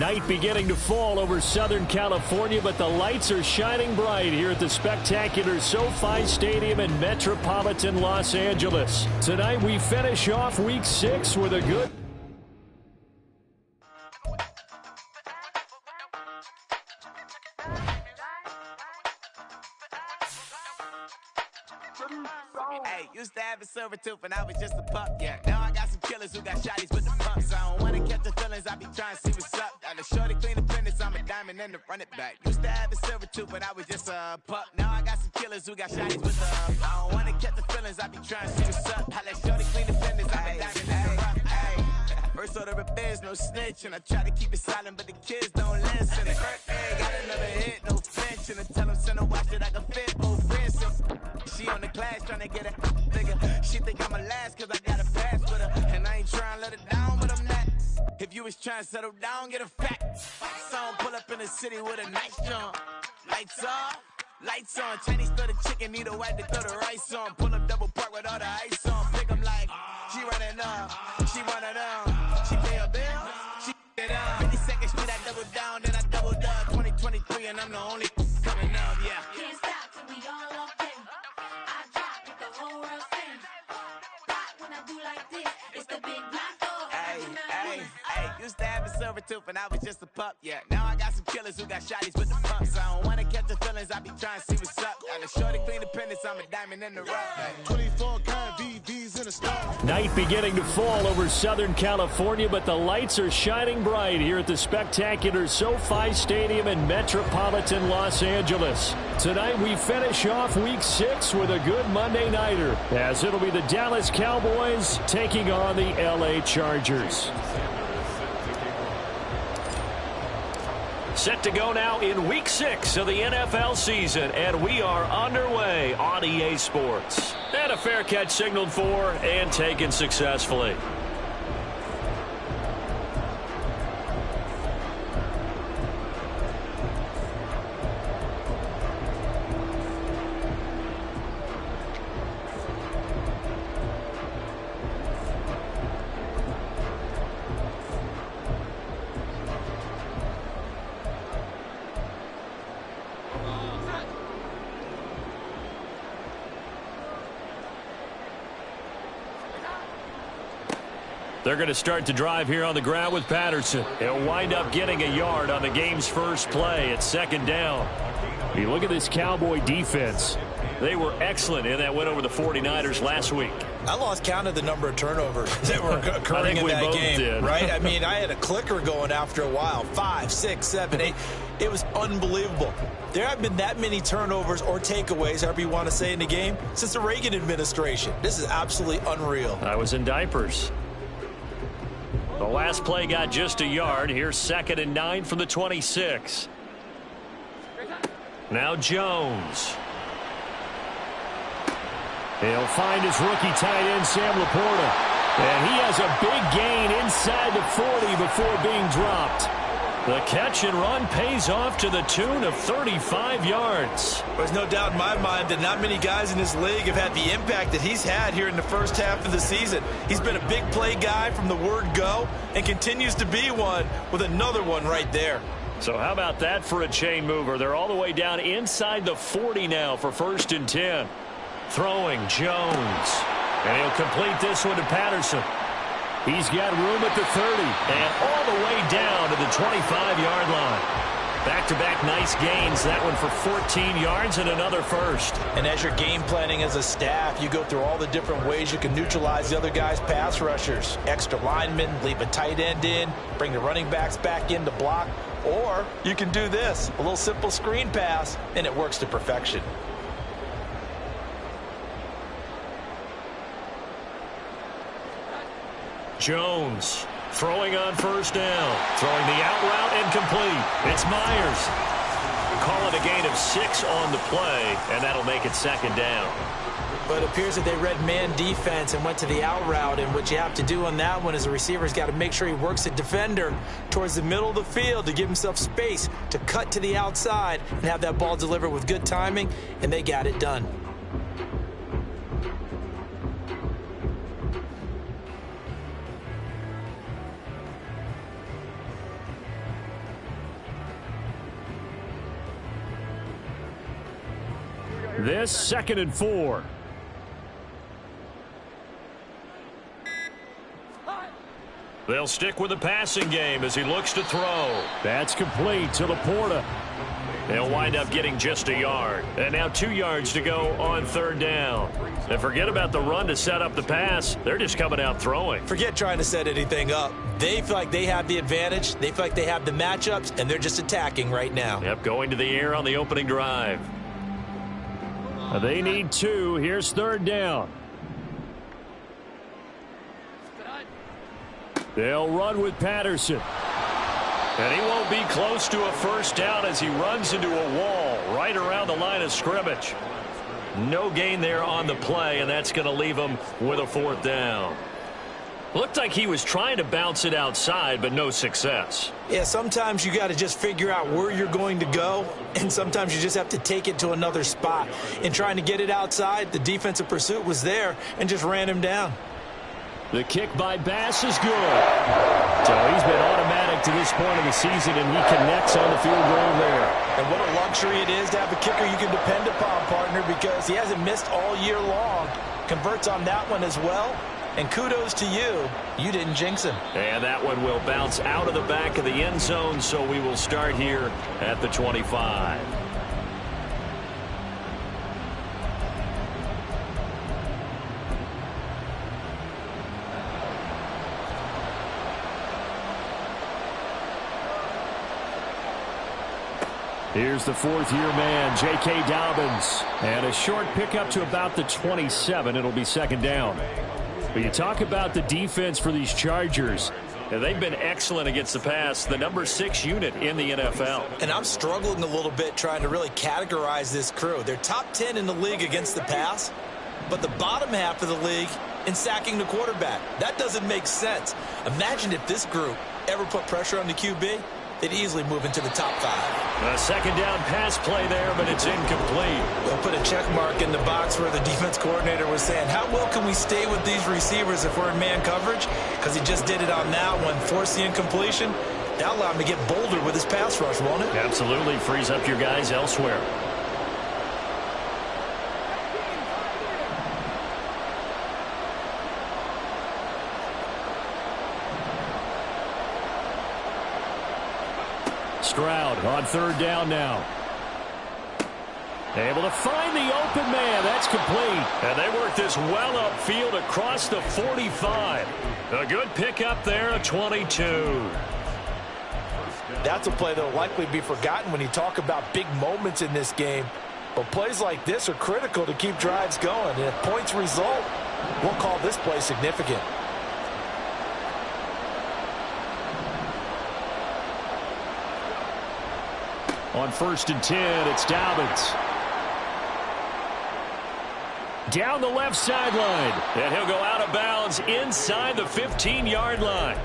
Night beginning to fall over Southern California, but the lights are shining bright here at the spectacular SoFi Stadium in metropolitan Los Angeles. Tonight we finish off Week 6 with a good... Hey, used to have a silver tooth and I was just a pup, yeah. Now I got some killers who got shotties with the pumps. I don't wanna catch the feelings, I be trying to see what's up. Got a shorty clean the fitness, I'm a diamond and to run it back. Used to have a silver tooth but I was just a pup. Now I got some killers who got shotties with the I don't wanna catch the feelings, I be trying to see what's up. I let shorty clean the fitness, I'm a diamond and to run it. First order of biz, no snitch, and I try to keep it silent, but the kids don't listen. Hey, got another hit, no flinch, and I tell them send a watch that I can fit both wrists. She on the class trying to get a nigga. She think I'm a last cause I got a pass with her. And I ain't trying to let her down, but I'm not. If you was trying to settle down, get a fact. Song pull up in the city with a nice jump. Lights off, lights on. Chinese throw the chicken, need a wipe to throw the rice on. Pull up double park with all the ice on. Pick 'em like, she running up, she one of them. She pay her bill, she it up. 52nd Street, I double down, then I doubled up. 2023 and I'm the only coming up, yeah. Can't stop till we all up in. I drop with the whole world sing. Rock when I do like this, it's the big black dog. Hey, used to have a silver tooth and I was just a pup, yeah. Now I got some killers who got shotties with the pumps. I don't wanna catch the feelings, I be trying to see what's up. Got a shorty clean the pendants, I'm a diamond in the rough. Hey. 24 kind VVs in the store. Night beginning to fall over Southern California, but the lights are shining bright here at the spectacular SoFi Stadium in metropolitan Los Angeles. Tonight we finish off Week 6 with a good Monday nighter, as it'll be the Dallas Cowboys taking on the LA Chargers. Set to go now in Week 6 of the NFL season, and we are underway on EA Sports. And a fair catch signaled for and taken successfully. They're going to start to drive here on the ground with Patterson. He'll wind up getting a yard on the game's first play. It's second down. You look at this Cowboy defense. They were excellent in that win over the 49ers last week. I lost count of the number of turnovers that were occurring in that game, right? I mean, I had a clicker going after a while. 5, 6, 7, 8. It was unbelievable. There have been that many turnovers or takeaways, however you want to say, in the game since the Reagan administration. This is absolutely unreal. I was in diapers. The last play got just a yard. Here's 2nd and 9 from the 26. Now Jones. He'll find his rookie tight end, Sam Laporta. And he has a big gain inside the 40 before being dropped. The catch and run pays off to the tune of 35 yards. There's no doubt in my mind that not many guys in this league have had the impact that he's had here in the first half of the season. He's been a big play guy from the word go and continues to be one with another one right there. So how about that for a chain mover? They're all the way down inside the 40 now for 1st and 10. Throwing Jones. And he'll complete this one to Patterson. He's got room at the 30 and all the way down to the 25-yard line. Back-to-back nice gains. That one for 14 yards and another first. And as you're game planning as a staff, you go through all the different ways you can neutralize the other guy's pass rushers. Extra linemen, leave a tight end in, bring the running backs back in to block. Or you can do this, a little simple screen pass, and it works to perfection. Jones throwing on 1st down. Throwing the out route and complete. It's Myers. Call it a gain of 6 on the play, and that'll make it 2nd down. But it appears that they read man defense and went to the out route, and what you have to do on that one is the receiver's got to make sure he works the defender towards the middle of the field to give himself space to cut to the outside and have that ball delivered with good timing, and they got it done. This 2nd and 4. They'll stick with the passing game as he looks to throw. That's complete to Laporta. They'll wind up getting just a yard. And now 2 yards to go on 3rd down. And forget about the run to set up the pass. They're just coming out throwing. Forget trying to set anything up. They feel like they have the advantage. They feel like they have the matchups, and they're just attacking right now. Yep, going to the air on the opening drive. They need 2. Here's 3rd down. They'll run with Patterson. And he won't be close to a 1st down as he runs into a wall right around the line of scrimmage. No gain there on the play, and that's going to leave him with a 4th down. Looked like he was trying to bounce it outside, but no success. Yeah, sometimes you got to just figure out where you're going to go, and sometimes you just have to take it to another spot. In trying to get it outside, the defensive pursuit was there and just ran him down. The kick by Bass is good. So he's been automatic to this point of the season, and he connects on the field goal there. And what a luxury it is to have a kicker you can depend upon, partner, because he hasn't missed all year long. Converts on that one as well. And kudos to you. You didn't jinx him. And that one will bounce out of the back of the end zone, so we will start here at the 25. Here's the 4th-year man, J.K. Dobbins. And a short pickup to about the 27. It'll be 2nd down. But you talk about the defense for these Chargers. And they've been excellent against the pass, the number 6 unit in the NFL. And I'm struggling a little bit trying to really categorize this crew. They're top 10 in the league against the pass, but the bottom half of the league in sacking the quarterback. That doesn't make sense. Imagine if this group ever put pressure on the QB. They'd easily move into the top 5. A 2nd down pass play there, but it's incomplete. They'll put a check mark in the box where the defense coordinator was saying, how well can we stay with these receivers if we're in man coverage? Because he just did it on that one, forced the incompletion. That'll allow him to get bolder with his pass rush, won't it? Absolutely. Frees up your guys elsewhere. Stroud on 3rd down now. Able to find the open man. That's complete. And they work this well upfield across the 45. A good pickup there, a 22. That's a play that will likely be forgotten when you talk about big moments in this game. But plays like this are critical to keep drives going. And if points result, we'll call this play significant. On 1st and 10, it's Dobbins. Down the left sideline. And he'll go out of bounds inside the 15-yard line.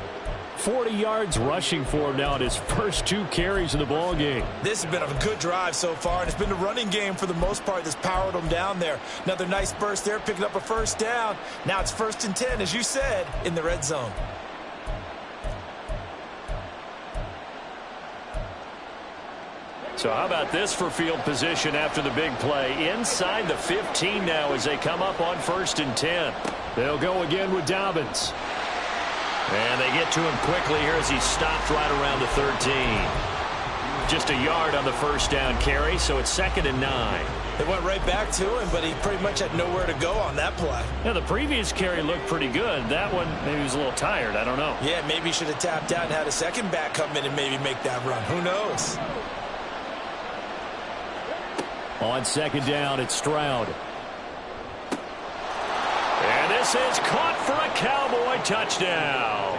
40 yards rushing for him now in his first 2 carries of the ball game. This has been a good drive so far, and it's been the running game for the most part that's powered him down there. Another nice burst there, picking up a 1st down. Now it's 1st and 10, as you said, in the red zone. So how about this for field position after the big play? Inside the 15 now as they come up on 1st and 10. They'll go again with Dobbins. And they get to him quickly here as he stopped right around the 13. Just a yard on the 1st down carry, so it's 2nd and 9. They went right back to him, but he pretty much had nowhere to go on that play. Yeah, the previous carry looked pretty good. That one, maybe he was a little tired. I don't know. Yeah, maybe he should have tapped out and had a second back come in and maybe make that run. Who knows? On 2nd down, it's Stroud. And this is caught for a Cowboy touchdown.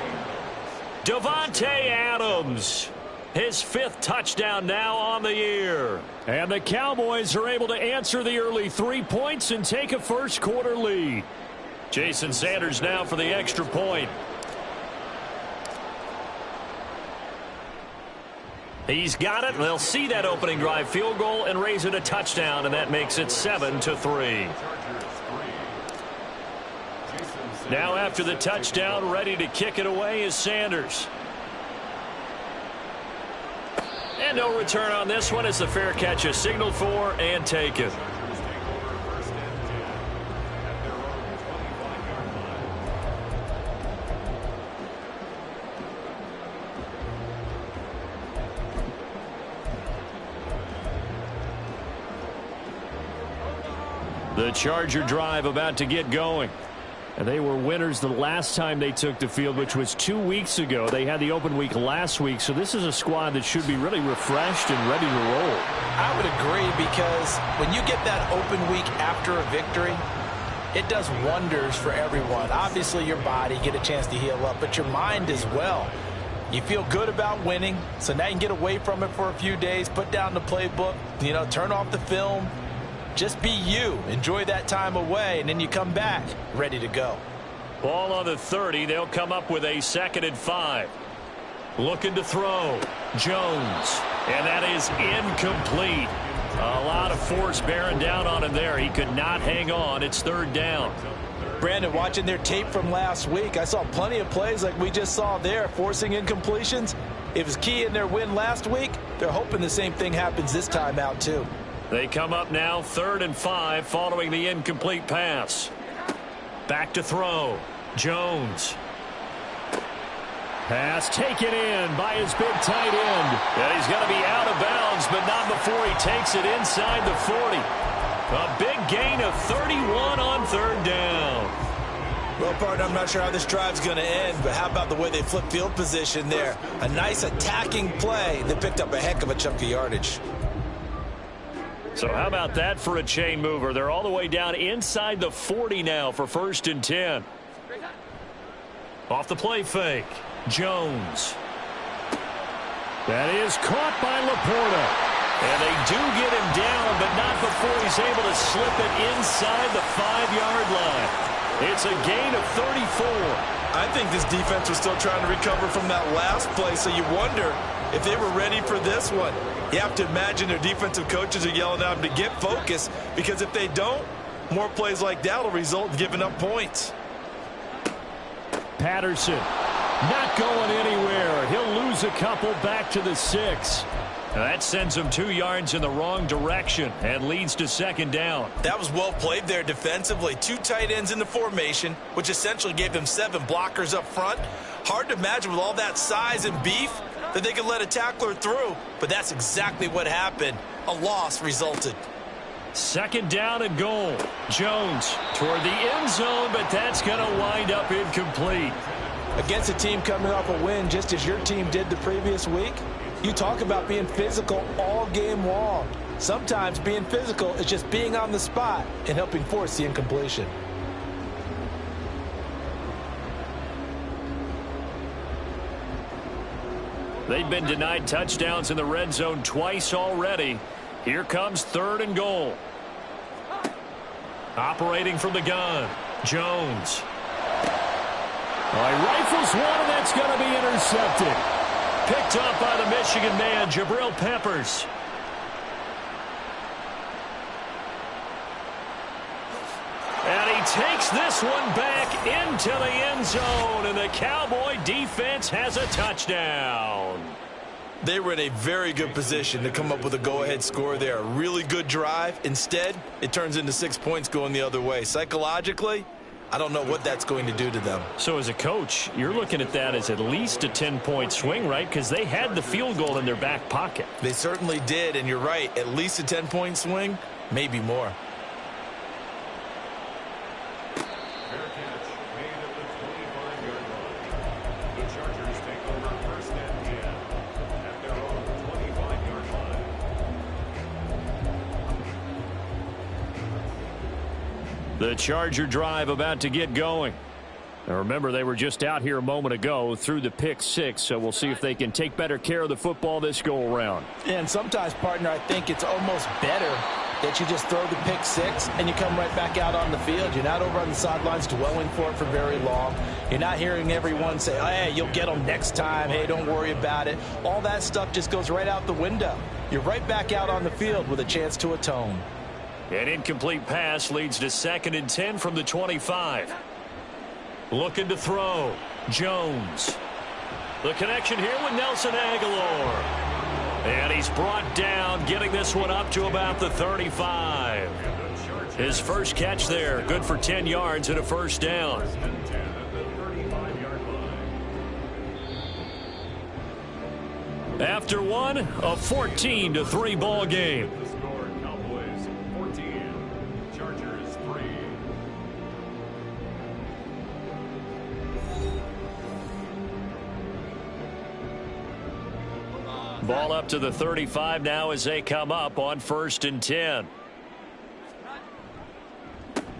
Davante Adams, his 5th touchdown now on the year. And the Cowboys are able to answer the early 3 points and take a first-quarter lead. Jason Sanders now for the extra point. He's got it. They'll see that opening drive field goal and raise it a touchdown, and that makes it 7-3. Now after the touchdown, ready to kick it away is Sanders. And no return on this one as the fair catch is signaled for and taken. The Charger drive about to get going. And they were winners the last time they took the field, which was 2 weeks ago. They had the open week last week, so this is a squad that should be really refreshed and ready to roll. I would agree, because when you get that open week after a victory, it does wonders for everyone. Obviously, your body get a chance to heal up, but your mind as well. You feel good about winning, so now you can get away from it for a few days, put down the playbook, turn off the film. Just be you. Enjoy that time away, and then you come back ready to go. Ball on the 30. They'll come up with a 2nd and 5. Looking to throw. Jones. And that is incomplete. A lot of force bearing down on him there. He could not hang on. It's 3rd down. Brandon, watching their tape from last week, I saw plenty of plays like we just saw there, forcing incompletions. It was key in their win last week. They're hoping the same thing happens this time out, too. They come up now 3rd and 5 following the incomplete pass. Back to throw. Jones. Pass taken in by his big tight end. And he's going to be out of bounds, but not before he takes it inside the 40. A big gain of 31 on 3rd down. Well, partner, I'm not sure how this drive's going to end, but how about the way they flip field position there? A nice attacking play that picked up a heck of a chunk of yardage. So how about that for a chain mover? They're all the way down inside the 40 now for 1st and 10. Off the play fake. Jones. That is caught by Laporta. And they do get him down, but not before he's able to slip it inside the 5-yard line. It's a gain of 34. I think this defense was still trying to recover from that last play, so you wonder if they were ready for this one. You have to imagine their defensive coaches are yelling at them to get focused, because if they don't, more plays like that will result in giving up points. Patterson not going anywhere. He'll lose a couple back to the 6. Now that sends him 2 yards in the wrong direction and leads to 2nd down. That was well played there defensively. 2 tight ends in the formation, which essentially gave them 7 blockers up front. Hard to imagine with all that size and beef that they could let a tackler through, but that's exactly what happened. A loss resulted. 2nd down and goal. Jones toward the end zone, but that's going to wind up incomplete. Against a team coming off a win just as your team did the previous week, you talk about being physical all game long. Sometimes being physical is just being on the spot and helping force the incompletion. They've been denied touchdowns in the red zone twice already. Here comes 3rd and goal. Operating from the gun. Jones. He rifles one, and that's going to be intercepted. Picked up by the Michigan man, Jabril Peppers. And he takes this one back into the end zone, and the Cowboy defense has a touchdown. They were in a very good position to come up with a go-ahead score there. A really good drive. Instead, it turns into 6 points going the other way. Psychologically, I don't know what that's going to do to them. So as a coach, you're looking at that as at least a 10-point swing, right? Because they had the field goal in their back pocket. They certainly did, and you're right. At least a 10-point swing, maybe more. The Charger drive about to get going. Now remember, they were just out here a moment ago through the pick 6, so we'll see if they can take better care of the football this go-around. And sometimes, partner, I think it's almost better that you just throw the pick 6 and you come right back out on the field. You're not over on the sidelines dwelling for it for very long. You're not hearing everyone say, oh, hey, you'll get them next time. Hey, don't worry about it. All that stuff just goes right out the window. You're right back out on the field with a chance to atone. An incomplete pass leads to 2nd and 10 from the 25. Looking to throw. Jones. The connection here with Nelson Aguilar. And he's brought down, getting this one up to about the 35. His first catch there, good for 10 yards and a 1st down. After one, a 14-3 ball game. Cowboys 14, Chargers Ball up to the 35 now as they come up on 1st and 10.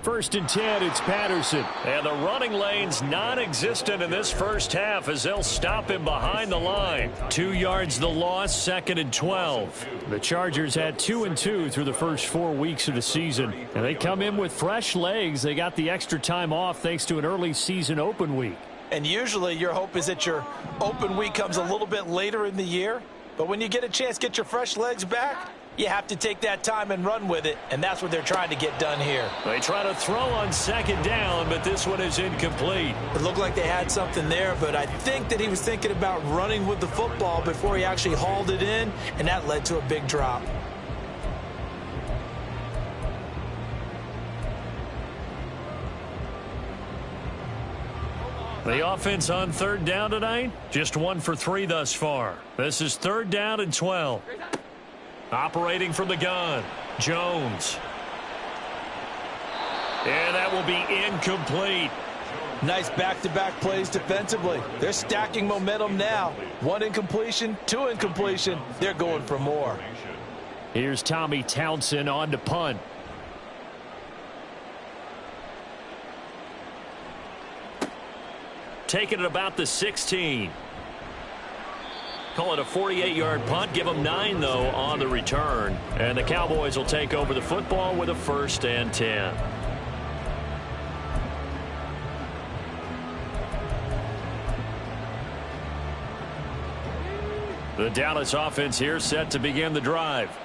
1st and 10, it's Patterson. And the running lane's non-existent in this first half as they'll stop him behind the line. 2 yards the loss, 2nd and 12. The Chargers had 2 and 2 through the first 4 weeks of the season. And they come in with fresh legs. They got the extra time off thanks to an early season open week. And usually your hope is that your open week comes a little bit later in the year. But when you get a chance to get your fresh legs back, you have to take that time and run with it, and that's what they're trying to get done here. They try to throw on 2nd down, but this one is incomplete. It looked like they had something there, but I think that he was thinking about running with the football before he actually hauled it in, and that led to a big drop. The offense on 3rd down tonight, just 1 for 3 thus far. This is 3rd down and 12. Operating from the gun, Jones. And that will be incomplete. Nice back-to-back plays defensively. They're stacking momentum now. 1 incompletion, 2 incompletion. They're going for more. Here's Tommy Townsend on to punt. Taking it about the 16. Call it a 48-yard punt. Give them 9, though, on the return. And the Cowboys will take over the football with a 1st and 10. The Dallas offense here set to begin the drive.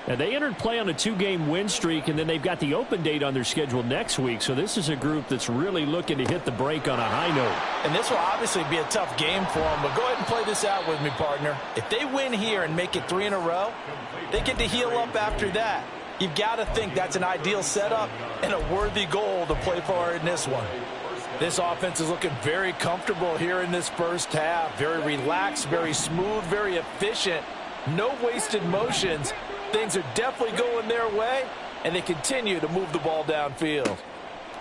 And they entered play on a 2-game win streak, and then they've got the open date on their schedule next week. So this is a group that's really looking to hit the break on a high note. And this will obviously be a tough game for them, but go ahead and play this out with me, partner. If they win here and make it 3 in a row, they get to heal up after that. You've got to think that's an ideal setup and a worthy goal to play for in this one. This offense is looking very comfortable here in this first half. Very relaxed, very smooth, very efficient. No wasted motions. Things are definitely going their way, and they continue to move the ball downfield.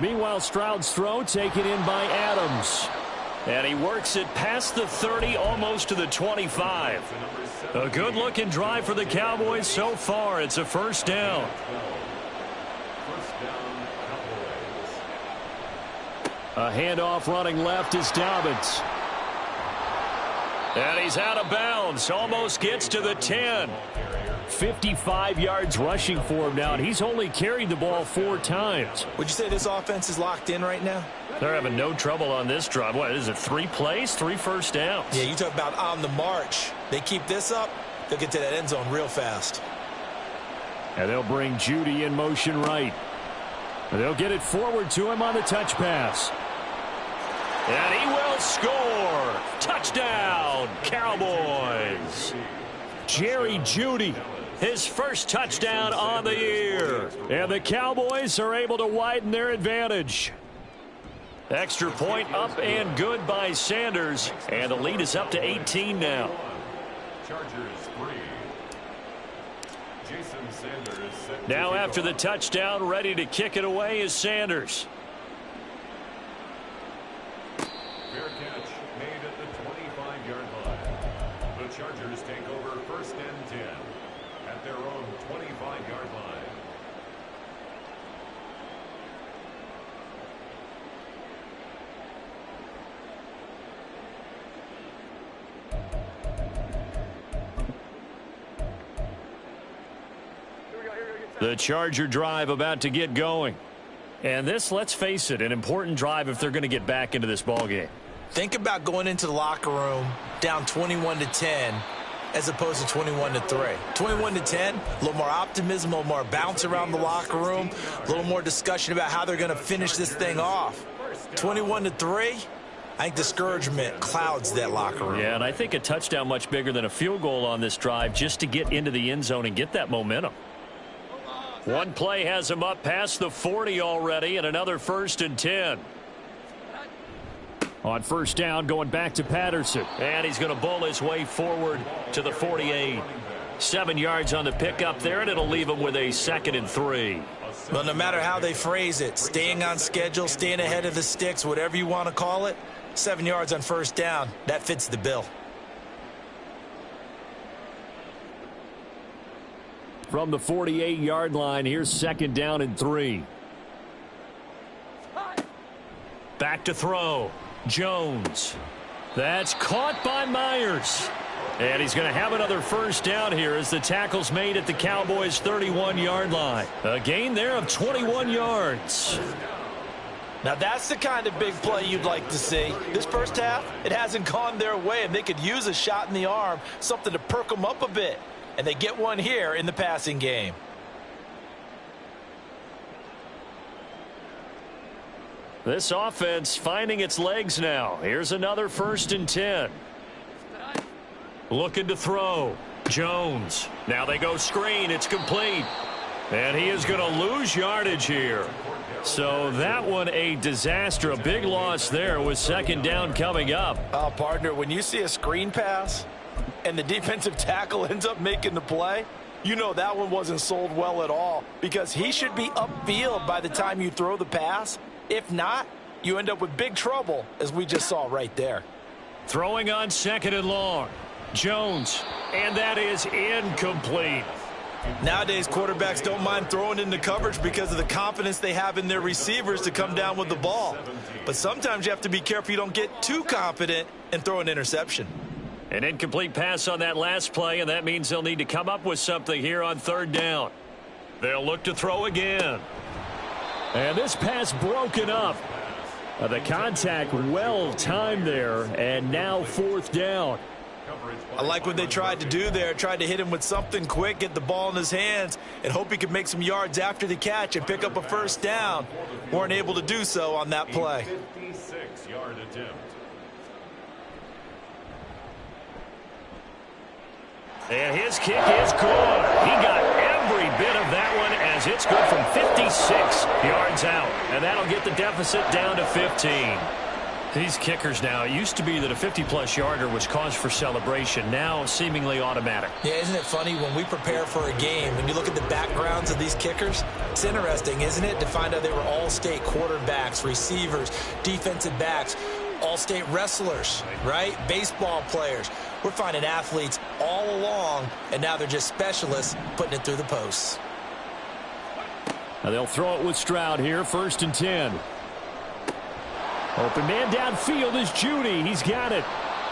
Meanwhile, Stroud's throw taken in by Adams. And he works it past the 30, almost to the 25. A good-looking drive for the Cowboys so far. It's a 1st down. A handoff running left is Dobbins. And he's out of bounds. Almost gets to the 10. 55 yards rushing for him now, and he's only carried the ball 4 times. Would you say this offense is locked in right now? They're having no trouble on this drive. What is it, 3 plays, 3 first downs? Yeah, you talk about on the march. They keep this up, they'll get to that end zone real fast. And they'll bring Judy in motion right. And they'll get it forward to him on the touch pass. And he will score. Touchdown, Cowboys. Jerry Judy, his first touchdown on the year. And the Cowboys are able to widen their advantage. Extra point up and good by Sanders. And the lead is up to 18 now. Now after the touchdown, ready to kick it away is Sanders. Fair catch made at the 25-yard line. The Chargers take over 1st and 10 at their own 25-yard line. The Charger drive about to get going. And this, let's face it, an important drive if they're going to get back into this ballgame. Think about going into the locker room down 21-10 as opposed to 21-3. 21-10, a little more optimism, a little more bounce around the locker room, a little more discussion about how they're going to finish this thing off. 21-3, I think discouragement clouds that locker room. Yeah, and I think a touchdown much bigger than a field goal on this drive just to get into the end zone and get that momentum. One play has him up past the 40 already, and another 1st and 10. On 1st down, going back to Patterson. And he's going to bowl his way forward to the 48. 7 yards on the pickup there, and it'll leave him with a 2nd and 3. Well, no matter how they phrase it, staying on schedule, staying ahead of the sticks, whatever you want to call it, 7 yards on 1st down, that fits the bill. from the 48-yard line. Here's 2nd down and 3. Back to throw. Jones. That's caught by Myers. And he's going to have another 1st down here as the tackle's made at the Cowboys' 31-yard line. A gain there of 21 yards. Now that's the kind of big play you'd like to see. This first half, it hasn't gone their way, and they could use a shot in the arm, something to perk them up a bit. And they get one here in the passing game. This offense finding its legs now. Here's another 1st and 10. Looking to throw. Jones. Now they go screen. It's complete. And he is going to lose yardage here. So that one a disaster. A big loss there with 2nd down coming up. Partner, when you see a screen pass and the defensive tackle ends up making the play, you know that one wasn't sold well at all, because he should be upfield by the time you throw the pass. If not, you end up with big trouble, as we just saw right there. Throwing on 2nd and long. Jones. And that is incomplete. Nowadays, quarterbacks don't mind throwing into coverage because of the confidence they have in their receivers to come down with the ball. But sometimes you have to be careful you don't get too confident and throw an interception. An incomplete pass on that last play, and that means they'll need to come up with something here on 3rd down. They'll look to throw again. And this pass broken up. The contact well timed there, and now 4th down. I like what they tried to do there. Tried to hit him with something quick, get the ball in his hands, and hope he could make some yards after the catch and pick up a 1st down. Weren't able to do so on that play. 56-yard attempt. And his kick is good. He got every bit of that one as it's good from 56 yards out. And that'll get the deficit down to 15. These kickers now, it used to be that a 50-plus yarder was cause for celebration. Now seemingly automatic. Yeah, isn't it funny when we prepare for a game, when you look at the backgrounds of these kickers, it's interesting, isn't it, to find out they were all-state quarterbacks, receivers, defensive backs, all-state wrestlers, right? Baseball players. We're finding athletes all along, and now they're just specialists putting it through the posts. Now they'll throw it with Stroud here, 1st and 10. Open man downfield is Judy. He's got it.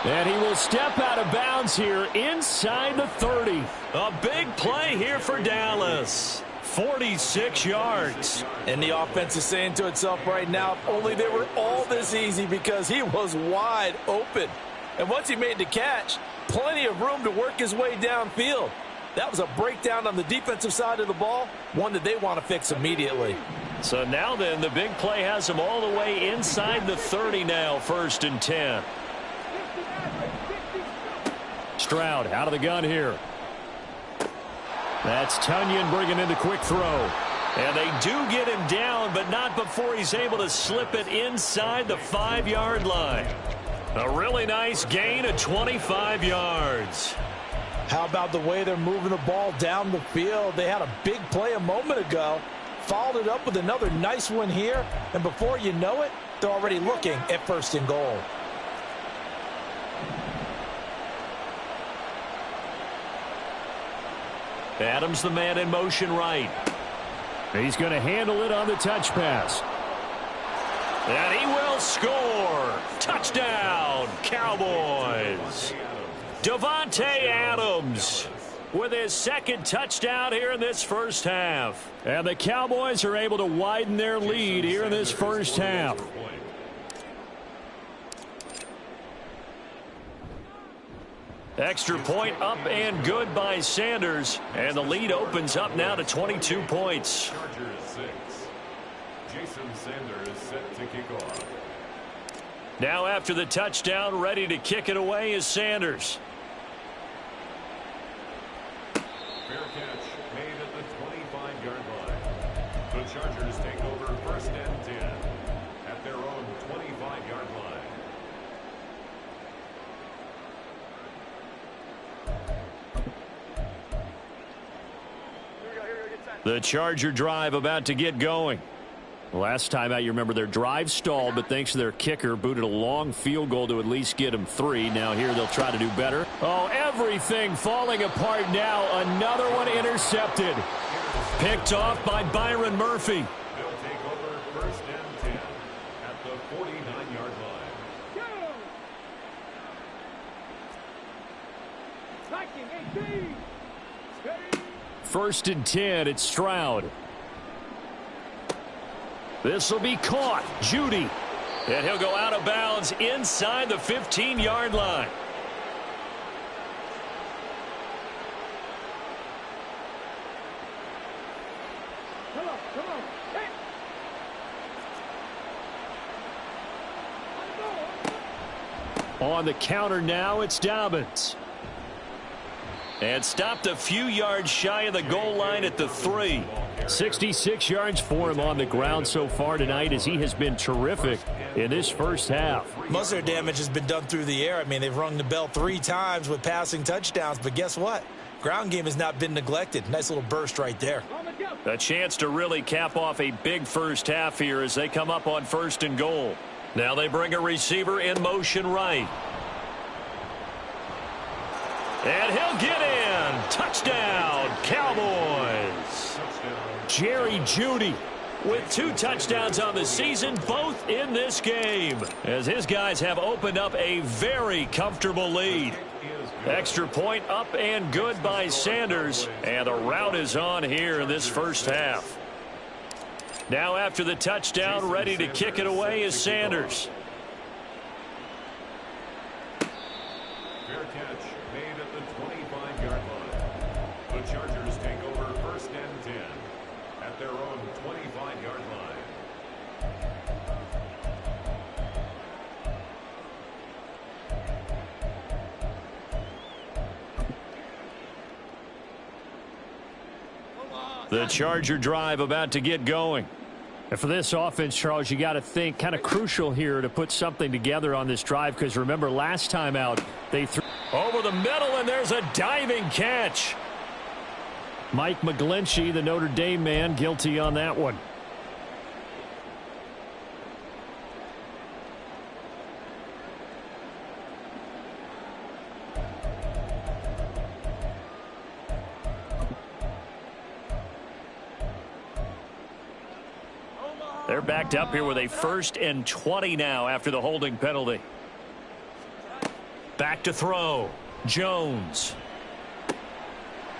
And he will step out of bounds here inside the 30. A big play here for Dallas. 46 yards. And the offense is saying to itself right now, if only they were all this easy, because he was wide open. And once he made the catch, plenty of room to work his way downfield. That was a breakdown on the defensive side of the ball, one that they want to fix immediately. So now then, the big play has him all the way inside the 30 now, 1st and 10. Stroud out of the gun here. That's Tunyon bringing in the quick throw. And they do get him down, but not before he's able to slip it inside the 5-yard line. A really nice gain of 25 yards. How about the way they're moving the ball down the field? They had a big play a moment ago. Followed it up with another nice one here. And before you know it, they're already looking at 1st and goal. Adams the man in motion right. He's going to handle it on the touch pass. And he will score. Touchdown, Cowboys. Davante Adams with his 2nd touchdown here in this first half. And the Cowboys are able to widen their lead here in this first half. Extra point up and good by Sanders. And the lead opens up now to 22 points. Chargers 6. Jason Sanders set to kick off. Now after the touchdown, ready to kick it away is Sanders. Fair catch made at the 25-yard line. The Chargers take over 1st and 10 at their own 25-yard line. The Charger drive about to get going. Last time out, you remember their drive stalled, but thanks to their kicker, booted a long field goal to at least get them 3. Now here they'll try to do better. Oh, everything falling apart now. Another one intercepted. Picked off by Byron Murphy. They'll take over first and 10 at the 49-yard line. First and 10, it's Stroud. This will be caught. Judy. And he'll go out of bounds inside the 15-yard line. On the counter now, it's Dobbins. And stopped a few yards shy of the goal line at the 3. 66 yards for him on the ground so far tonight as he has been terrific in this first half. Most of their damage has been done through the air. I mean, they've rung the bell 3 times with passing touchdowns, but guess what? Ground game has not been neglected. Nice little burst right there. A chance to really cap off a big first half here as they come up on 1st and goal. Now they bring a receiver in motion right. And he'll get in. Touchdown, Cowboys. Jerry Jeudy with 2 touchdowns on the season, both in this game, as his guys have opened up a very comfortable lead. Extra point up and good by Sanders, and the route is on here in this first half. Now after the touchdown, ready to kick it away is Sanders. Fair catch made at the 25-yard line. The Chargers take over first and 10 at their own 25-yard line. The Charger drive about to get going. And for this offense, Charles, you got to think kind of crucial here to put something together on this drive, because remember last time out they threw over the middle and there's a diving catch. Mike McGlinchey, the Notre Dame man, guilty on that one. They're backed up here with a 1st and 20 now after the holding penalty. Back to throw. Jones.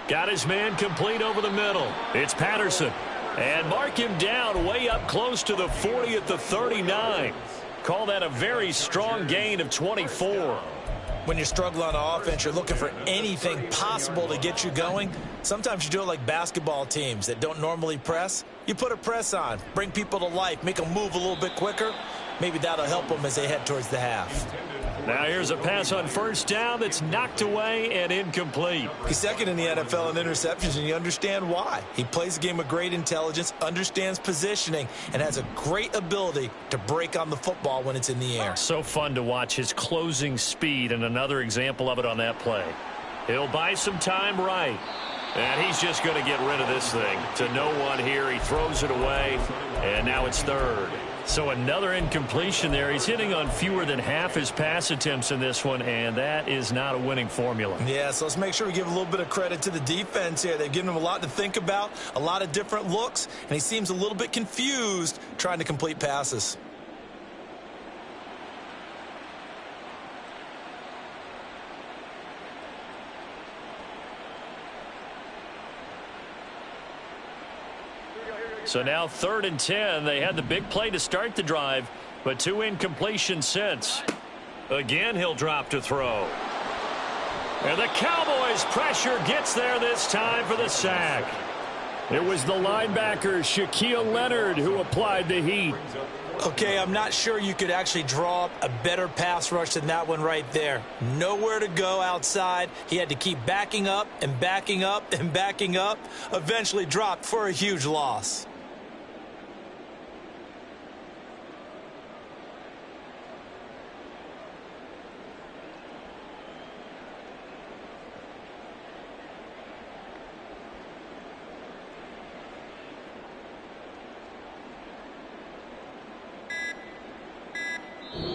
Got his man complete over the middle. It's Patterson. And mark him down way up close to the 40 at the 39. Call that a very strong gain of 24. When you're struggling on offense, you're looking for anything possible to get you going. Sometimes you do it like basketball teams that don't normally press. You put a press on, bring people to life, make them move a little bit quicker. Maybe that'll help them as they head towards the half. Now here's a pass on 1st down that's knocked away and incomplete. He's second in the NFL in interceptions, and you understand why. He plays a game of great intelligence, understands positioning, and has a great ability to break on the football when it's in the air. So fun to watch his closing speed, and another example of it on that play. He'll buy some time right. And he's just going to get rid of this thing. To no one here. He throws it away, and now it's 3rd. So another incompletion there. He's hitting on fewer than half his pass attempts in this one, and that is not a winning formula. Yeah, so let's make sure we give a little bit of credit to the defense here. They've given him a lot to think about, a lot of different looks, and he seems a little bit confused trying to complete passes. So now 3rd and 10. They had the big play to start the drive, but 2 incompletions since. Again, he'll drop to throw. And the Cowboys pressure gets there this time for the sack. It was the linebacker, Shaquille Leonard, who applied the heat. Okay, I'm not sure you could actually draw up a better pass rush than that one right there. Nowhere to go outside. He had to keep backing up and backing up and backing up. Eventually dropped for a huge loss.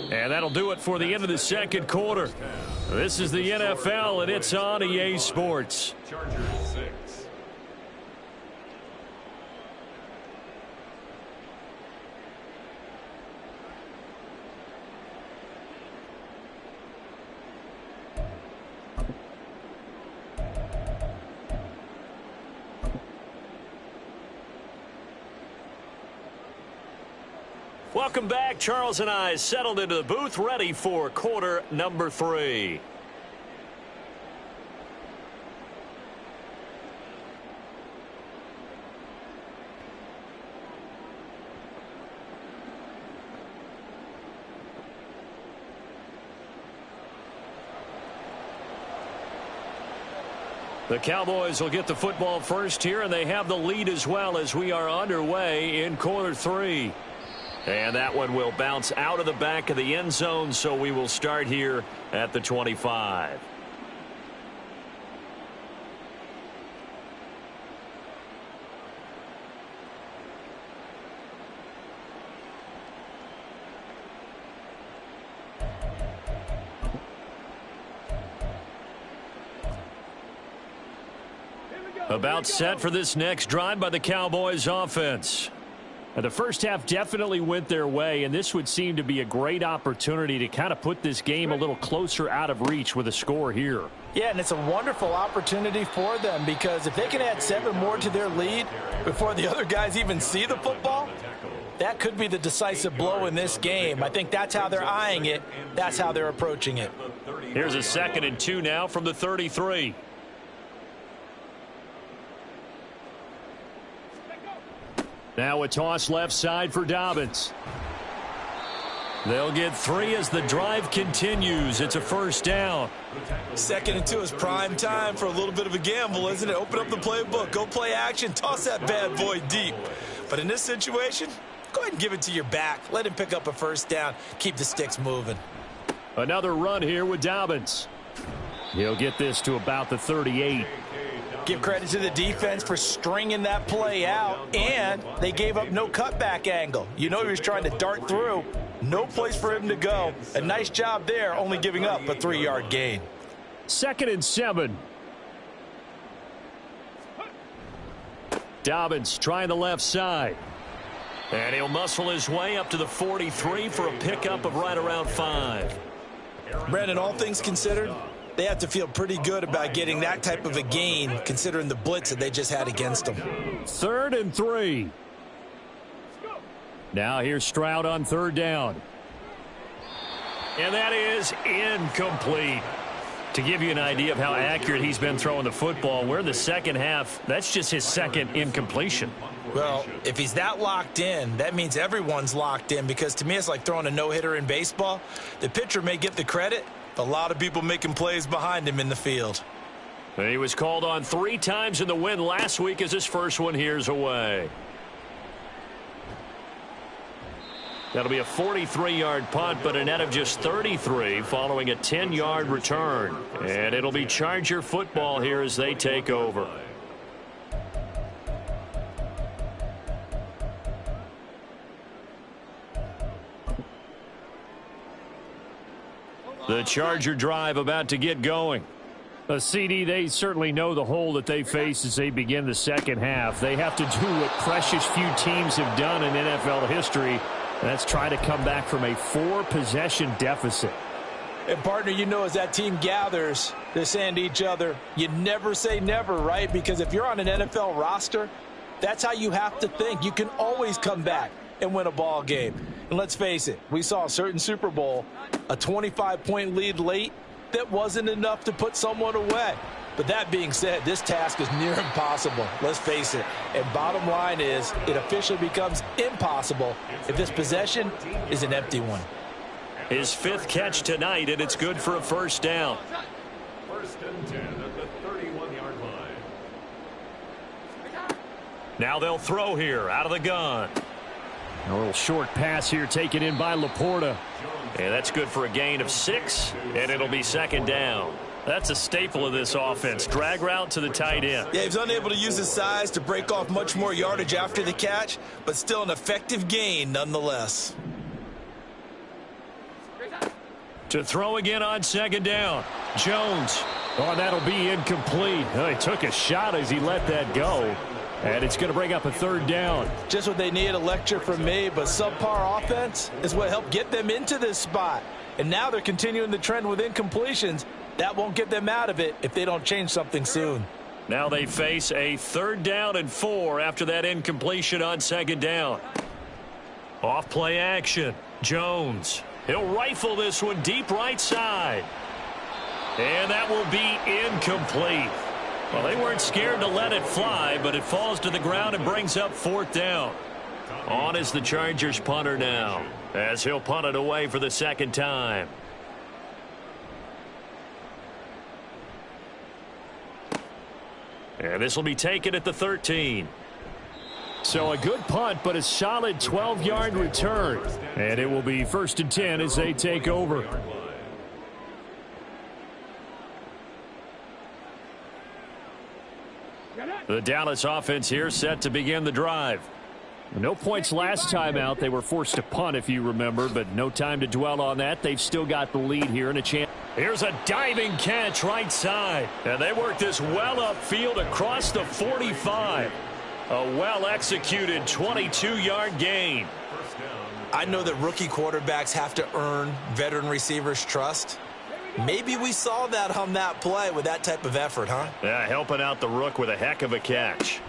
And that'll do it for the end of the second quarter. This is the NFL, and it's on EA Sports. Chargers 6. Welcome back. Charles and I settled into the booth, ready for quarter number 3. The Cowboys will get the football first here, and they have the lead as well as we are underway in quarter 3. And that one will bounce out of the back of the end zone, so we will start here at the 25. About set for this next drive by the Cowboys offense. The first half definitely went their way, and this would seem to be a great opportunity to kind of put this game a little closer out of reach with a score here. Yeah, and it's a wonderful opportunity for them, because if they can add 7 more to their lead before the other guys even see the football, that could be the decisive blow in this game. I think that's how they're eyeing it. That's how they're approaching it. Here's a 2nd and 2 now from the 33. Now a toss left side for Dobbins. They'll get 3 as the drive continues. It's a first down. 2nd and 2 is prime time for a little bit of a gamble, isn't it? Open up the playbook, go play action, toss that bad boy deep. But in this situation, go ahead and give it to your back. Let him pick up a first down. Keep the sticks moving. Another run here with Dobbins. He'll get this to about the 38. Give credit to the defense for stringing that play out, and they gave up no cutback angle. You know he was trying to dart through. No place for him to go. A nice job there, only giving up a 3-yard gain. 2nd and 7. Dobbins trying the left side. And he'll muscle his way up to the 43 for a pickup of right around 5. Brandon, all things considered, they have to feel pretty good about getting that type of a gain, considering the blitz that they just had against them. 3rd and 3. Now here's Stroud on 3rd down. And that is incomplete. To give you an idea of how accurate he's been throwing the football, we're in the second half. That's just his 2nd incompletion. Well, if he's that locked in, that means everyone's locked in, because to me it's like throwing a no-hitter in baseball. The pitcher may get the credit, but a lot of people making plays behind him in the field. And he was called on 3 times in the win last week as his first one here's away. That'll be a 43-yard punt, but a net of just 33 following a 10-yard return. And it'll be Charger football here as they take over. The Charger drive about to get going. CD, they certainly know the hole that they face as they begin the second half. They have to do what precious few teams have done in NFL history. That's try to come back from a 4-possession deficit. And, partner, you know, as that team gathers, they're saying to each other, you never say never, right? Because if you're on an NFL roster, that's how you have to think. You can always come back and win a ball game. And let's face it, we saw a certain Super Bowl, a 25-point lead late that wasn't enough to put someone away. But that being said, this task is near impossible. Let's face it. And bottom line is, it officially becomes impossible if this possession is an empty one. His 5th catch tonight, and it's good for a first down. 1st and 10 at the 31-yard line. Now they'll throw here out of the gun. A little short pass here taken in by Laporta. And that's good for a gain of 6, and it'll be 2nd down. That's a staple of this offense. Drag route to the tight end. Yeah, he's unable to use his size to break off much more yardage after the catch, but still an effective gain nonetheless. To throw again on second down. Jones. Oh, that'll be incomplete. Oh, he took a shot as he let that go. And it's going to bring up a third down. Just what they need, a lecture from me, but subpar offense is what helped get them into this spot. And now they're continuing the trend with incompletions. That won't get them out of it if they don't change something soon. Now they face a 3rd down and 4 after that incompletion on second down. Off play action. Jones. He'll rifle this one deep right side. And that will be incomplete. Well, they weren't scared to let it fly, but it falls to the ground and brings up 4th down. On is the Chargers punter now, as he'll punt it away for the 2nd time. And this will be taken at the 13. So a good punt, but a solid 12-yard return. And it will be 1st and 10 as they take over. The Dallas offense here set to begin the drive. No points last time out. They were forced to punt, if you remember, but no time to dwell on that. They've still got the lead here and a chance. Here's a diving catch right side. And they work this well upfield across the 45. A well-executed 22-yard gain. I know that rookie quarterbacks have to earn veteran receivers' trust. Maybe we saw that on that play with that type of effort, huh? Yeah, helping out the rook with a heck of a catch.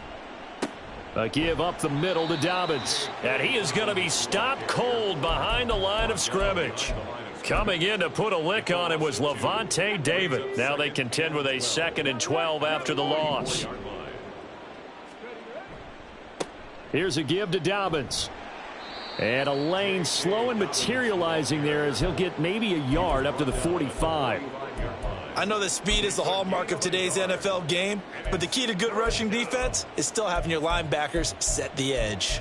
A give up the middle to Dobbins. And he is going to be stopped cold behind the line of scrimmage. Coming in to put a lick on him was Levante David. Now they contend with a 2nd and 12 after the loss. Here's a give to Dobbins. And a lane slow and materializing there as he'll get maybe a yard up to the 45. I know that speed is the hallmark of today's NFL game, but the key to good rushing defense is still having your linebackers set the edge.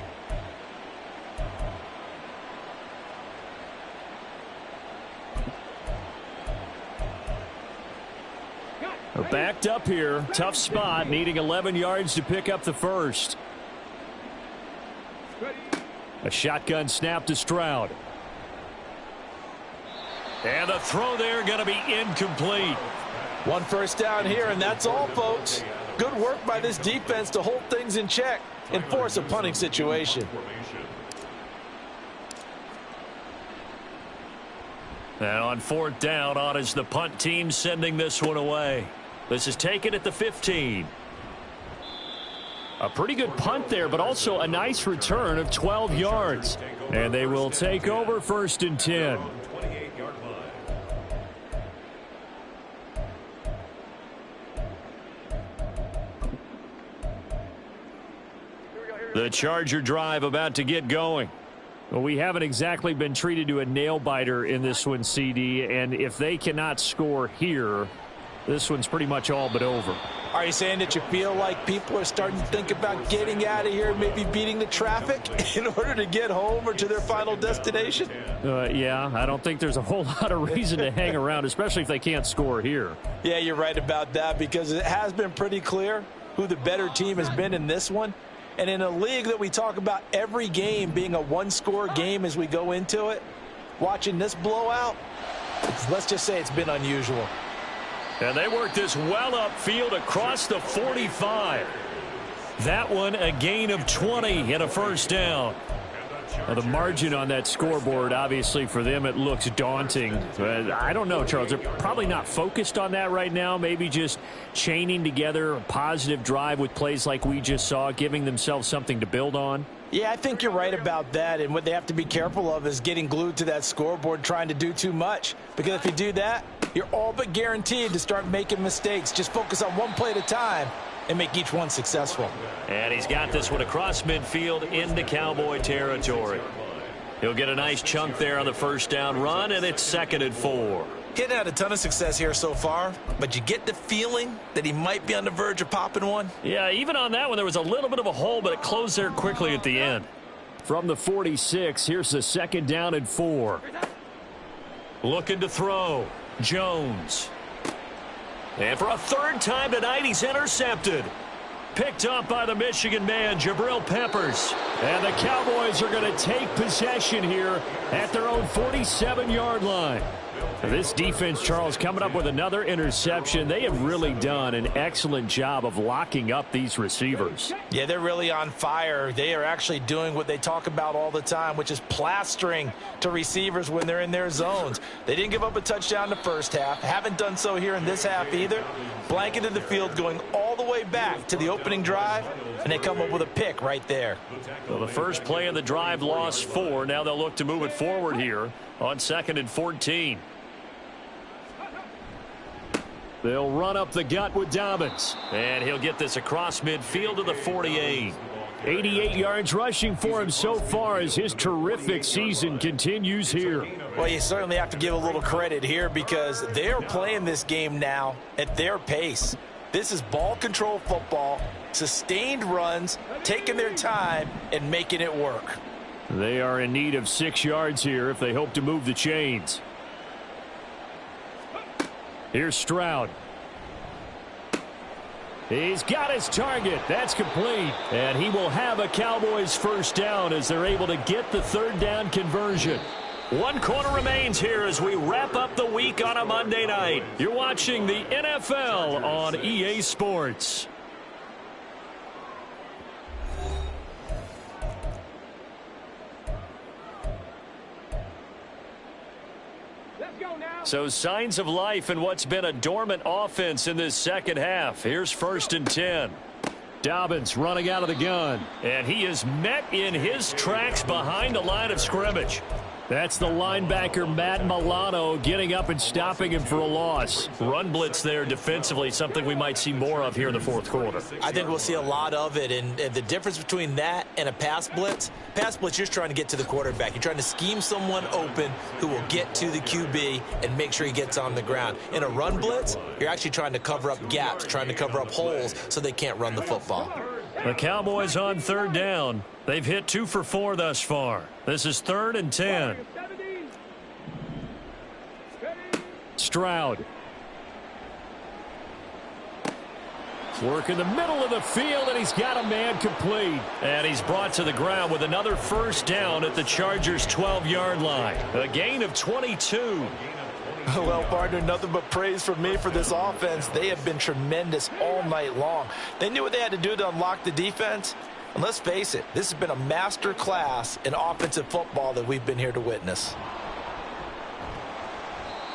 We're backed up here. Tough spot, needing 11 yards to pick up the first. A shotgun snap to Stroud. And the throw there going to be incomplete. 1 first down here, and that's all, folks. Good work by this defense to hold things in check and force a punting situation. And on 4th down, on is the punt team sending this one away. This is taken at the 15. A pretty good punt there, but also a nice return of 12 yards. And they will take over 1st and 10. The Charger drive about to get going. Well, we haven't exactly been treated to a nail-biter in this one, CD, and if they cannot score here, this one's pretty much all but over. Are you saying that you feel like people are starting to think about getting out of here, maybe beating the traffic in order to get home or to their final destination? Yeah, I don't think there's a whole lot of reason to hang around, especially if they can't score here. Yeah, you're right about that, because it has been pretty clear who the better team has been in this one. And in a league that we talk about every game being a one-score game as we go into it, watching this blowout, let's just say it's been unusual. And they work this well upfield across the 45. That one a gain of 20 and a first down. Now the margin on that scoreboard, obviously for them it looks daunting. But I don't know, Charles. They're probably not focused on that right now. Maybe just chaining together a positive drive with plays like we just saw, giving themselves something to build on. Yeah, I think you're right about that. And what they have to be careful of is getting glued to that scoreboard, trying to do too much. Because if you do that, you're all but guaranteed to start making mistakes. Just focus on one play at a time and make each one successful. And he's got this one across midfield into Cowboy territory. He'll get a nice chunk there on the first down run, and it's 2nd and 4. He's had a ton of success here so far, but you get the feeling that he might be on the verge of popping one. Yeah, even on that one, there was a little bit of a hole, but it closed there quickly at the end. From the 46, here's the 2nd down and 4. Looking to throw. Jones. And for a 3rd time tonight, he's intercepted. picked up by the Michigan man, Jabril Peppers. And the Cowboys are going to take possession here at their own 47-yard line. This defense, Charles, coming up with another interception. They have really done an excellent job of locking up these receivers. Yeah, they're really on fire. They are actually doing what they talk about all the time, which is plastering to receivers when they're in their zones. They didn't give up a touchdown in the first half. Haven't done so here in this half either. Blanketed the field going all the way back to the opening drive, and they come up with a pick right there. Well, the first play of the drive lost 4. Now they'll look to move it forward here on 2nd and 14. They'll run up the gut with Dobbins. And he'll get this across midfield to the 48. 88 yards rushing for him so far as his terrific season continues here. Well, you certainly have to give a little credit here because they're playing this game now at their pace. This is ball control football, sustained runs, taking their time and making it work. They are in need of 6 yards here if they hope to move the chains. Here's Stroud. He's got his target. That's complete. And he will have a Cowboys first down as they're able to get the 3rd down conversion. 1 quarter remains here as we wrap up the week on a Monday night. You're watching the NFL on EA Sports. So signs of life in what's been a dormant offense in this second half. Here's 1st and 10. Dobbins running out of the gun. And he is met in his tracks behind the line of scrimmage. That's the linebacker, Matt Milano, getting up and stopping him for a loss. Run blitz there defensively, something we might see more of here in the 4th quarter. I think we'll see a lot of it, and the difference between that and a pass blitz, you're just trying to get to the quarterback. You're trying to scheme someone open who will get to the QB and make sure he gets on the ground. In a run blitz, you're actually trying to cover up gaps, trying to cover up holes so they can't run the football. The Cowboys on 3rd down. They've hit 2 for 4 thus far. This is 3rd and 10. Stroud. Work in the middle of the field, and he's got a man complete. And he's brought to the ground with another first down at the Chargers' 12-yard line. A gain of 22. Well, partner, nothing but praise from me for this offense. They have been tremendous all night long. They knew what they had to do to unlock the defense. And let's face it, this has been a master class in offensive football that we've been here to witness.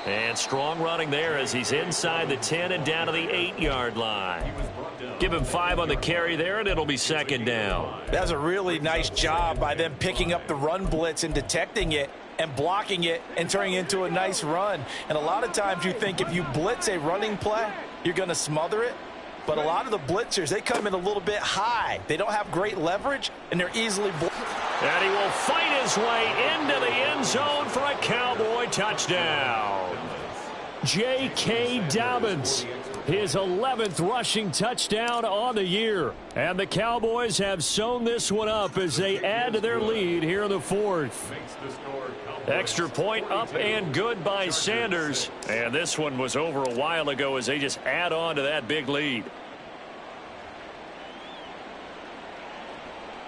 And strong running there as he's inside the 10 and down to the 8-yard line. Give him 5 on the carry there, and it'll be 2nd down. That's a really nice job by them picking up the run blitz and detecting it and blocking it and turning it into a nice run. And a lot of times you think if you blitz a running play, you're going to smother it. But a lot of the blitzers, they come in a little bit high. They don't have great leverage, and they're easily and he will fight his way into the end zone for a Cowboy touchdown. J.K. Dobbins, his 11th rushing touchdown on the year. And the Cowboys have sewn this one up as they add to their lead here in the 4th. Extra point up and good by Sanders. And this one was over a while ago as they just add on to that big lead.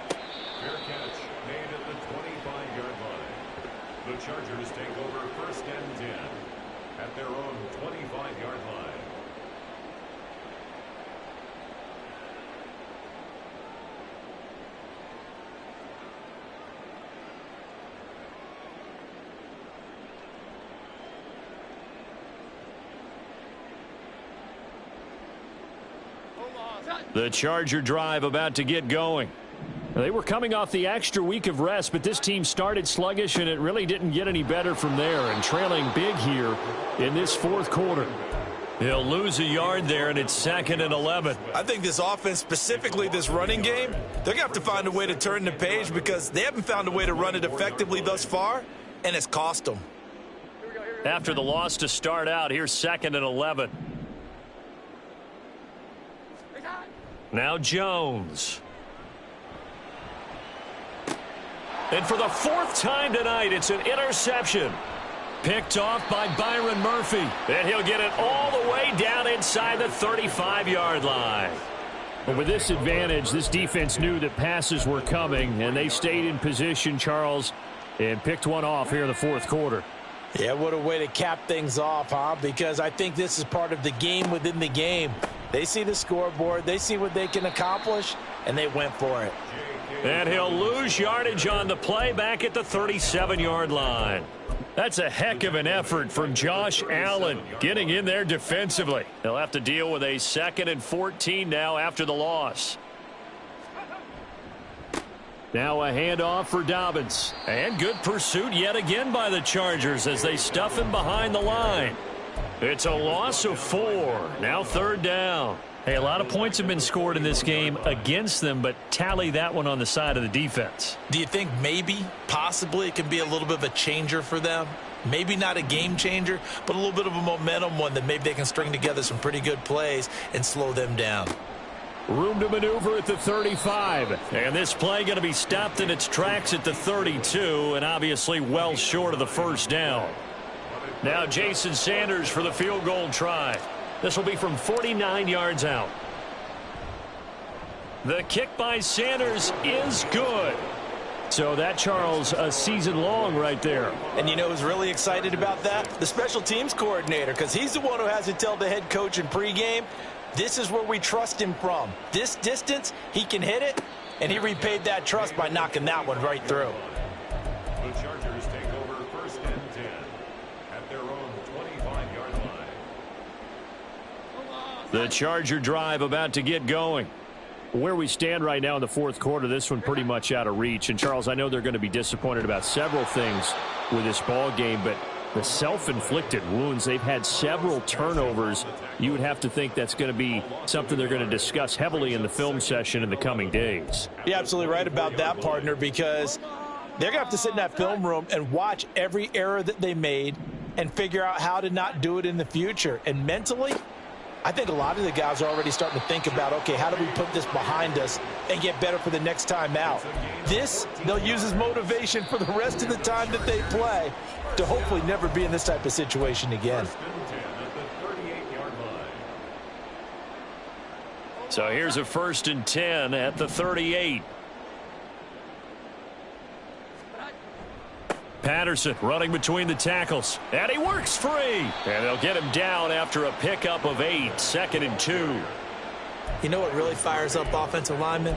Fair catch made at the 25-yard line. The Chargers take over 1st and 10 at their own 25-yard line. The Charger drive about to get going. They were coming off the extra week of rest, but this team started sluggish, and it really didn't get any better from there, and trailing big here in this 4th quarter. He'll lose a yard there, and it's 2nd and 11. I think this offense, specifically this running game, they're going to have to find a way to turn the page because they haven't found a way to run it effectively thus far, and it's cost them. After the loss to start out, here's 2nd and 11. Now Jones. And for the 4th time tonight, it's an interception. Picked off by Byron Murphy. And he'll get it all the way down inside the 35-yard line. But with this advantage, this defense knew that passes were coming, and they stayed in position, Charles, and picked one off here in the fourth quarter. Yeah, what a way to cap things off, huh? Because I think this is part of the game within the game. They see the scoreboard, they see what they can accomplish, and they went for it. And he'll lose yardage on the play back at the 37-yard line. That's a heck of an effort from Josh Allen getting in there defensively. They'll have to deal with a 2nd and 14 now after the loss. Now a handoff for Dobbins. And good pursuit yet again by the Chargers as they stuff him behind the line. It's a loss of 4. Now 3rd down. Hey, a lot of points have been scored in this game against them, but tally that one on the side of the defense. Do you think maybe, possibly, it can be a little bit of a changer for them? Maybe not a game changer, but a little bit of a momentum one that maybe they can string together some pretty good plays and slow them down. Room to maneuver at the 35. And this play going to be stopped in its tracks at the 32, and obviously well short of the 1st down. Now Jason Sanders for the field goal try. This will be from 49 yards out. The kick by Sanders is good. So that, Charles, a season long right there. And you know who's really excited about that? The special teams coordinator, because he's the one who has to tell the head coach in pregame, this is where we trust him from. This distance, he can hit it, and he repaid that trust by knocking that one right through. The Chargers take over 1st and 10 at their own 25-yard line. The Charger drive about to get going. Where we stand right now in the 4th quarter, this one pretty much out of reach. And, Charles, I know they're going to be disappointed about several things with this ball game, but the self-inflicted wounds, they've had several turnovers. You would have to think that's going to be something they're going to discuss heavily in the film session in the coming days. You're absolutely right about that, partner, because they're going to have to sit in that film room and watch every error that they made and figure out how to not do it in the future. And mentally, I think a lot of the guys are already starting to think about, okay, how do we put this behind us and get better for the next time out? This, they'll use as motivation for the rest of the time that they play to hopefully never be in this type of situation again. So here's a 1st and 10 at the 38. Patterson running between the tackles, and he works free. And they'll get him down after a pickup of 8, 2nd and 2. You know what really fires up offensive linemen?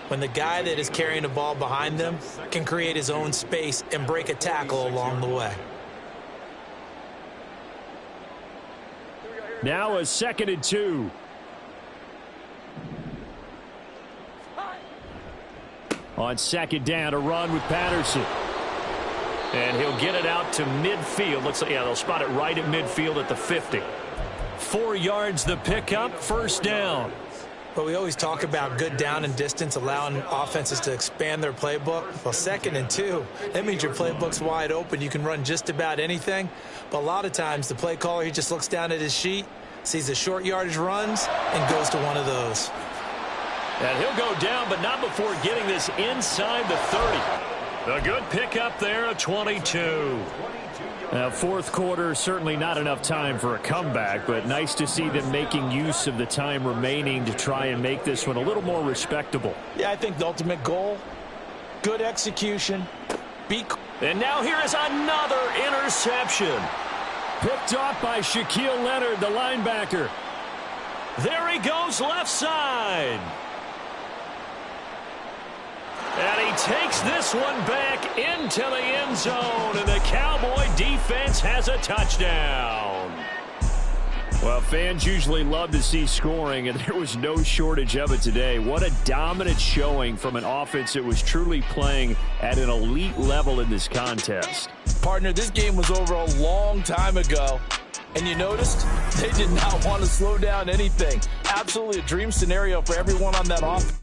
When the guy that is carrying the ball behind them can create his own space and break a tackle along the way. Now a 2nd and 2. On 2nd down, a run with Patterson. And he'll get it out to midfield. Looks like, yeah, they'll spot it right at midfield at the 50. 4 yards the pickup, 1st down. But we always talk about good down and distance, allowing offenses to expand their playbook. Well, 2nd and 2, that means your playbook's wide open. You can run just about anything. But a lot of times, the play caller, he just looks down at his sheet, sees the short yardage runs, and goes to one of those. And he'll go down, but not before getting this inside the 30. A good pickup there, a 22. Now, 4th quarter, certainly not enough time for a comeback, but nice to see them making use of the time remaining to try and make this one a little more respectable. Yeah, I think the ultimate goal, good execution. And now here is another interception. Picked off by Shaquille Leonard, the linebacker. There he goes, left side. And he takes this one back into the end zone, and the Cowboy defense has a touchdown. Well, fans usually love to see scoring, and there was no shortage of it today. What a dominant showing from an offense that was truly playing at an elite level in this contest. Partner, this game was over a long time ago, and you noticed they did not want to slow down anything. Absolutely a dream scenario for everyone on that offense.